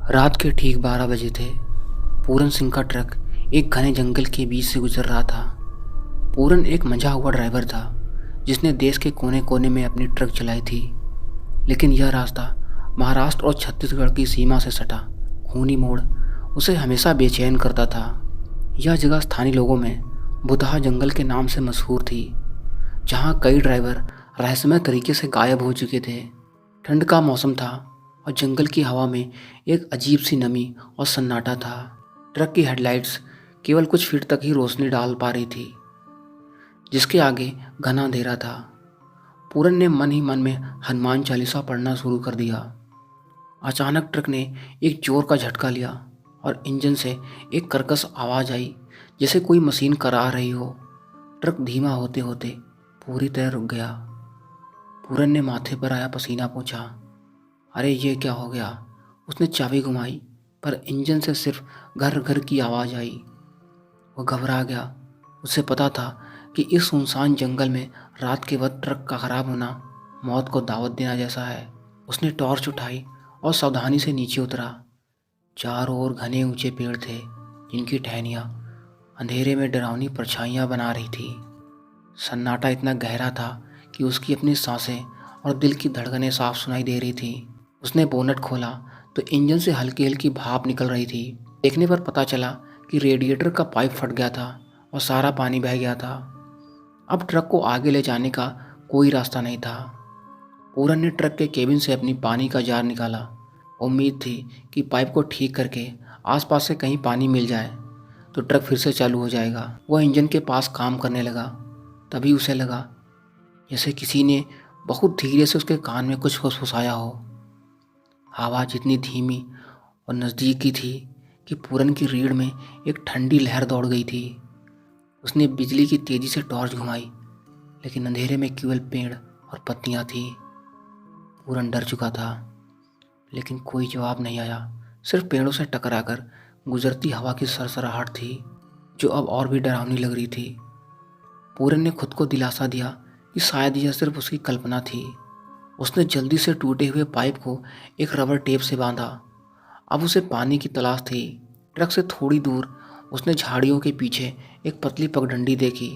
रात के ठीक 12 बजे थे। पूरन सिंह का ट्रक एक घने जंगल के बीच से गुजर रहा था। पूरन एक मंझा हुआ ड्राइवर था जिसने देश के कोने कोने में अपनी ट्रक चलाई थी, लेकिन यह रास्ता महाराष्ट्र और छत्तीसगढ़ की सीमा से सटा खूनी मोड़ उसे हमेशा बेचैन करता था। यह जगह स्थानीय लोगों में बुतहा जंगल के नाम से मशहूर थी, जहाँ कई ड्राइवर रहस्यमय तरीके से गायब हो चुके थे। ठंड का मौसम था और जंगल की हवा में एक अजीब सी नमी और सन्नाटा था। ट्रक की हेडलाइट्स केवल कुछ फीट तक ही रोशनी डाल पा रही थी, जिसके आगे घना अंधेरा था। पूरन ने मन ही मन में हनुमान चालीसा पढ़ना शुरू कर दिया। अचानक ट्रक ने एक जोर का झटका लिया और इंजन से एक कर्कश आवाज़ आई, जैसे कोई मशीन करा रही हो। ट्रक धीमा होते होते पूरी तरह रुक गया। पूरन ने माथे पर आया पसीना पोंछा। अरे ये क्या हो गया? उसने चाबी घुमाई, पर इंजन से सिर्फ घर घर की आवाज़ आई। वो घबरा गया। उसे पता था कि इस सुनसान जंगल में रात के वक्त ट्रक का खराब होना मौत को दावत देना जैसा है। उसने टॉर्च उठाई और सावधानी से नीचे उतरा। चारों ओर घने ऊंचे पेड़ थे, जिनकी टहनियाँ अंधेरे में डरावनी परछाइयाँ बना रही थी। सन्नाटा इतना गहरा था कि उसकी अपनी सांसें और दिल की धड़कनें साफ सुनाई दे रही थी। उसने बोनट खोला तो इंजन से हल्की हल्की भाप निकल रही थी। देखने पर पता चला कि रेडिएटर का पाइप फट गया था और सारा पानी बह गया था। अब ट्रक को आगे ले जाने का कोई रास्ता नहीं था। पूरन ने ट्रक के केबिन से अपनी पानी का जार निकाला। उम्मीद थी कि पाइप को ठीक करके आसपास से कहीं पानी मिल जाए तो ट्रक फिर से चालू हो जाएगा। वह इंजन के पास काम करने लगा। तभी उसे लगा जैसे किसी ने बहुत धीरे से उसके कान में कुछ फुसफुसाया हो। आवाज़ इतनी धीमी और नज़दीकी थी कि पूरन की रीढ़ में एक ठंडी लहर दौड़ गई थी। उसने बिजली की तेज़ी से टॉर्च घुमाई, लेकिन अंधेरे में केवल पेड़ और पत्तियां थीं। पूरन डर चुका था, लेकिन कोई जवाब नहीं आया। सिर्फ पेड़ों से टकराकर गुजरती हवा की सरसराहट थी, जो अब और भी डरावनी लग रही थी। पूरन ने खुद को दिलासा दिया कि शायद यह सिर्फ उसकी कल्पना थी। उसने जल्दी से टूटे हुए पाइप को एक रबर टेप से बांधा। अब उसे पानी की तलाश थी। ट्रक से थोड़ी दूर उसने झाड़ियों के पीछे एक पतली पगडंडी देखी।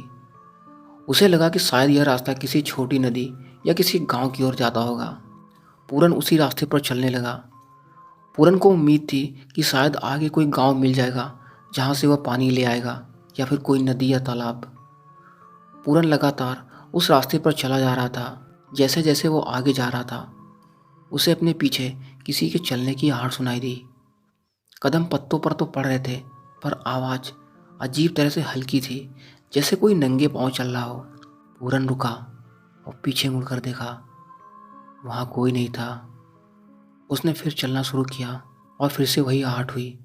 उसे लगा कि शायद यह रास्ता किसी छोटी नदी या किसी गांव की ओर जाता होगा। पूरन उसी रास्ते पर चलने लगा। पूरन को उम्मीद थी कि शायद आगे कोई गांव मिल जाएगा जहां से वह पानी ले आएगा, या फिर कोई नदी या तालाब। पूरन लगातार उस रास्ते पर चला जा रहा था। जैसे जैसे वो आगे जा रहा था, उसे अपने पीछे किसी के चलने की आहट सुनाई दी। कदम पत्तों पर तो पड़ रहे थे, पर आवाज़ अजीब तरह से हल्की थी, जैसे कोई नंगे पांव चल रहा हो। पूरन रुका और पीछे मुड़कर देखा। वहाँ कोई नहीं था। उसने फिर चलना शुरू किया और फिर से वही आहट हुई।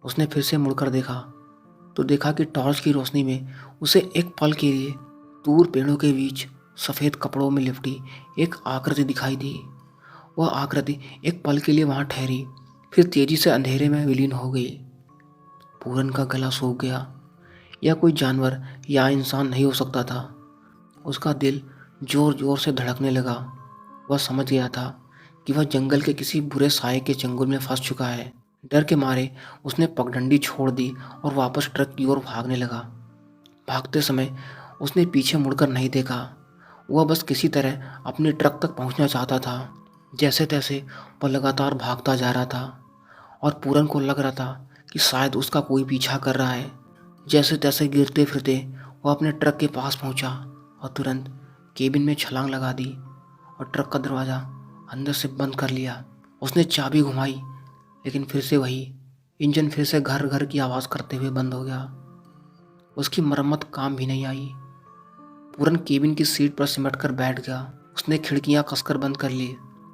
उसने फिर से मुड़कर देखा तो देखा कि टॉर्च की रोशनी में उसे एक पल के लिए दूर पेड़ों के बीच सफ़ेद कपड़ों में लिपटी एक आकृति दिखाई दी। वह आकृति एक पल के लिए वहाँ ठहरी, फिर तेजी से अंधेरे में विलीन हो गई। पूरन का गला सूख गया। यह कोई जानवर या इंसान नहीं हो सकता था। उसका दिल जोर जोर से धड़कने लगा। वह समझ गया था कि वह जंगल के किसी बुरे साए के चंगुल में फंस चुका है। डर के मारे उसने पगडंडी छोड़ दी और वापस ट्रक की ओर भागने लगा। भागते समय उसने पीछे मुड़कर नहीं देखा। वह बस किसी तरह अपने ट्रक तक पहुंचना चाहता था। जैसे तैसे वह लगातार भागता जा रहा था और पूरन को लग रहा था कि शायद उसका कोई पीछा कर रहा है। जैसे तैसे गिरते फिरते वह अपने ट्रक के पास पहुंचा और तुरंत केबिन में छलांग लगा दी और ट्रक का दरवाज़ा अंदर से बंद कर लिया। उसने चाबी घुमाई, लेकिन फिर से वही इंजन फिर से घर घर की आवाज़ करते हुए बंद हो गया। उसकी मरम्मत काम भी नहीं आई। पूरन केबिन की सीट पर सिमट कर बैठ गया। उसने खिड़कियां कसकर बंद कर ली।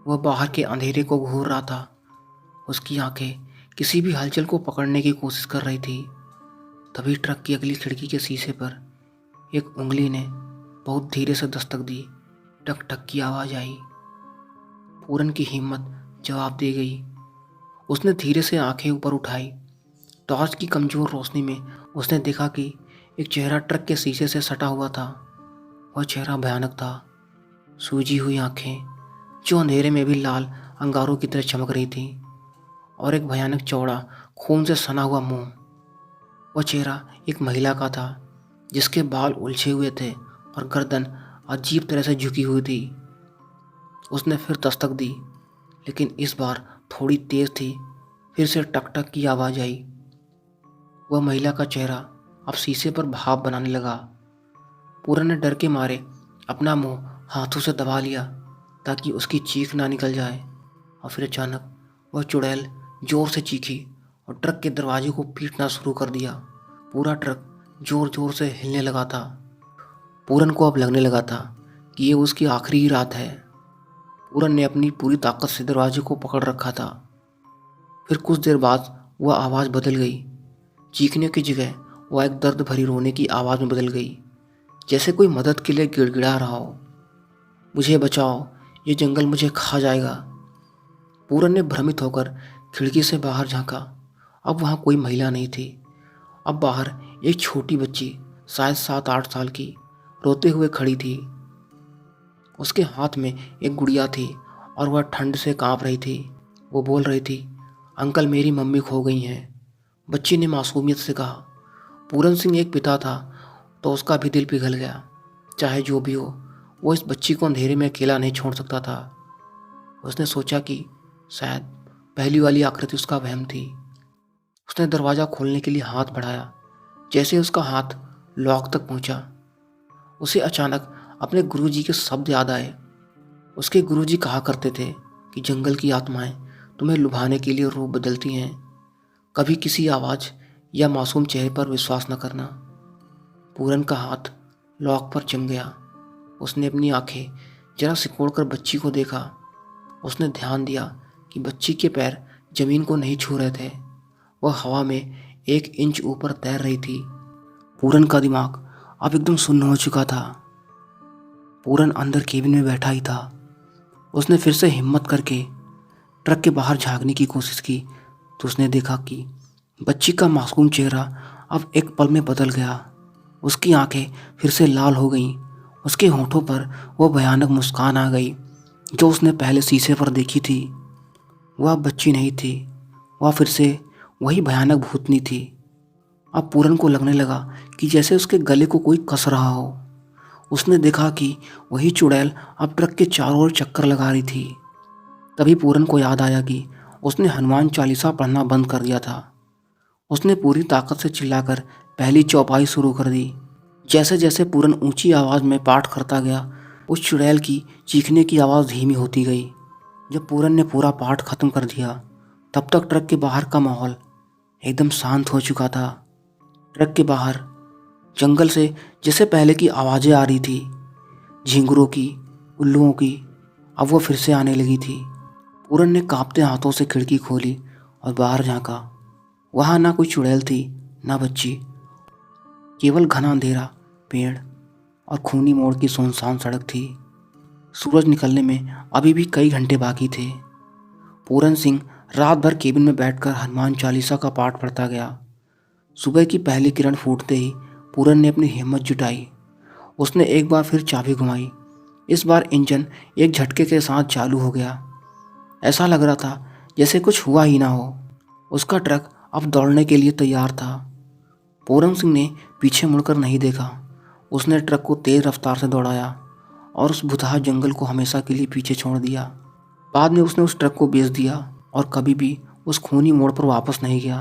वह बाहर के अंधेरे को घूर रहा था। उसकी आंखें किसी भी हलचल को पकड़ने की कोशिश कर रही थी। तभी ट्रक की अगली खिड़की के शीशे पर एक उंगली ने बहुत धीरे से दस्तक दी। टक टक की आवाज़ आई। पूरन की हिम्मत जवाब दे गई। उसने धीरे से आंखें ऊपर उठाई। टॉर्च की कमज़ोर रोशनी में उसने देखा कि एक चेहरा ट्रक के शीशे से सटा हुआ था। वह चेहरा भयानक था। सूजी हुई आंखें जो अंधेरे में भी लाल अंगारों की तरह चमक रही थीं, और एक भयानक चौड़ा खून से सना हुआ मुंह। वह चेहरा एक महिला का था जिसके बाल उलझे हुए थे और गर्दन अजीब तरह से झुकी हुई थी। उसने फिर दस्तक दी, लेकिन इस बार थोड़ी तेज थी। फिर से टक टक की आवाज़ आई। वह महिला का चेहरा अब शीशे पर भाप बनाने लगा। पूरन ने डर के मारे अपना मुंह हाथों से दबा लिया ताकि उसकी चीख ना निकल जाए। और फिर अचानक वह चुड़ैल जोर से चीखी और ट्रक के दरवाजे को पीटना शुरू कर दिया। पूरा ट्रक जोर जोर से हिलने लगा था। पूरन को अब लगने लगा था कि ये उसकी आखिरी ही रात है। पूरन ने अपनी पूरी ताकत से दरवाजे को पकड़ रखा था। फिर कुछ देर बाद वह आवाज़ बदल गई। चीखने की जगह वह एक दर्द भरी रोने की आवाज़ में बदल गई, जैसे कोई मदद के लिए गिड़गिड़ा रहा हो। मुझे बचाओ, ये जंगल मुझे खा जाएगा। पूरन ने भ्रमित होकर खिड़की से बाहर झांका। अब वहाँ कोई महिला नहीं थी। अब बाहर एक छोटी बच्ची, शायद 7-8 साल की, रोते हुए खड़ी थी। उसके हाथ में एक गुड़िया थी और वह ठंड से कांप रही थी। वो बोल रही थी, अंकल मेरी मम्मी खो गई हैं, बच्ची ने मासूमियत से कहा। पूरन सिंह एक पिता था तो उसका भी दिल पिघल गया। चाहे जो भी हो, वो इस बच्ची को अंधेरे में अकेला नहीं छोड़ सकता था। उसने सोचा कि शायद पहली वाली आकृति उसका वहम थी। उसने दरवाज़ा खोलने के लिए हाथ बढ़ाया। जैसे उसका हाथ लॉक तक पहुंचा, उसे अचानक अपने गुरुजी के शब्द याद आए। उसके गुरुजी कहा करते थे कि जंगल की आत्माएं तुम्हें लुभाने के लिए रूप बदलती हैं। कभी किसी आवाज़ या मासूम चेहरे पर विश्वास न करना। पूरन का हाथ लॉक पर जम गया। उसने अपनी आंखें जरा सिकोड़कर बच्ची को देखा। उसने ध्यान दिया कि बच्ची के पैर जमीन को नहीं छू रहे थे। वह हवा में 1 इंच ऊपर तैर रही थी। पूरन का दिमाग अब एकदम सुन्न हो चुका था। पूरन अंदर केबिन में बैठा ही था। उसने फिर से हिम्मत करके ट्रक के बाहर झांकने की कोशिश की तो उसने देखा कि बच्ची का मासूम चेहरा अब एक पल में बदल गया। उसकी आंखें फिर से लाल हो गईं। उसके होठों पर वो भयानक मुस्कान आ गई जो उसने पहले शीशे पर देखी थी। वह बच्ची नहीं थी, वह फिर से वही भयानक भूतनी थी। अब पूरन को लगने लगा कि जैसे उसके गले को कोई कस रहा हो। उसने देखा कि वही चुड़ैल अब ट्रक के चारों ओर चक्कर लगा रही थी। तभी पूरन को याद आया कि उसने हनुमान चालीसा पढ़ना बंद कर दिया था। उसने पूरी ताकत से चिल्लाकर पहली चौपाई शुरू कर दी। जैसे जैसे पूरन ऊंची आवाज़ में पाठ करता गया, उस चुड़ैल की चीखने की आवाज़ धीमी होती गई। जब पूरन ने पूरा पाठ खत्म कर दिया, तब तक ट्रक के बाहर का माहौल एकदम शांत हो चुका था। ट्रक के बाहर जंगल से जैसे पहले की आवाज़ें आ रही थी, झींगुरों की, उल्लुओं की, अब वो फिर से आने लगी थी। पूरन ने कांपते हाथों से खिड़की खोली और बाहर झांका। वहाँ ना कोई चुड़ैल थी, ना बच्ची, केवल घना अंधेरा, पेड़ और खूनी मोड़ की सुनसान सड़क थी। सूरज निकलने में अभी भी कई घंटे बाकी थे। पूरन सिंह रात भर केबिन में बैठकर हनुमान चालीसा का पाठ पढ़ता गया। सुबह की पहली किरण फूटते ही पूरन ने अपनी हिम्मत जुटाई। उसने एक बार फिर चाबी घुमाई। इस बार इंजन एक झटके के साथ चालू हो गया। ऐसा लग रहा था जैसे कुछ हुआ ही ना हो। उसका ट्रक अब दौड़ने के लिए तैयार था। पूरन सिंह ने पीछे मुड़कर नहीं देखा। उसने ट्रक को तेज रफ्तार से दौड़ाया और उस भुतहा जंगल को हमेशा के लिए पीछे छोड़ दिया। बाद में उसने उस ट्रक को बेच दिया और कभी भी उस खूनी मोड़ पर वापस नहीं गया।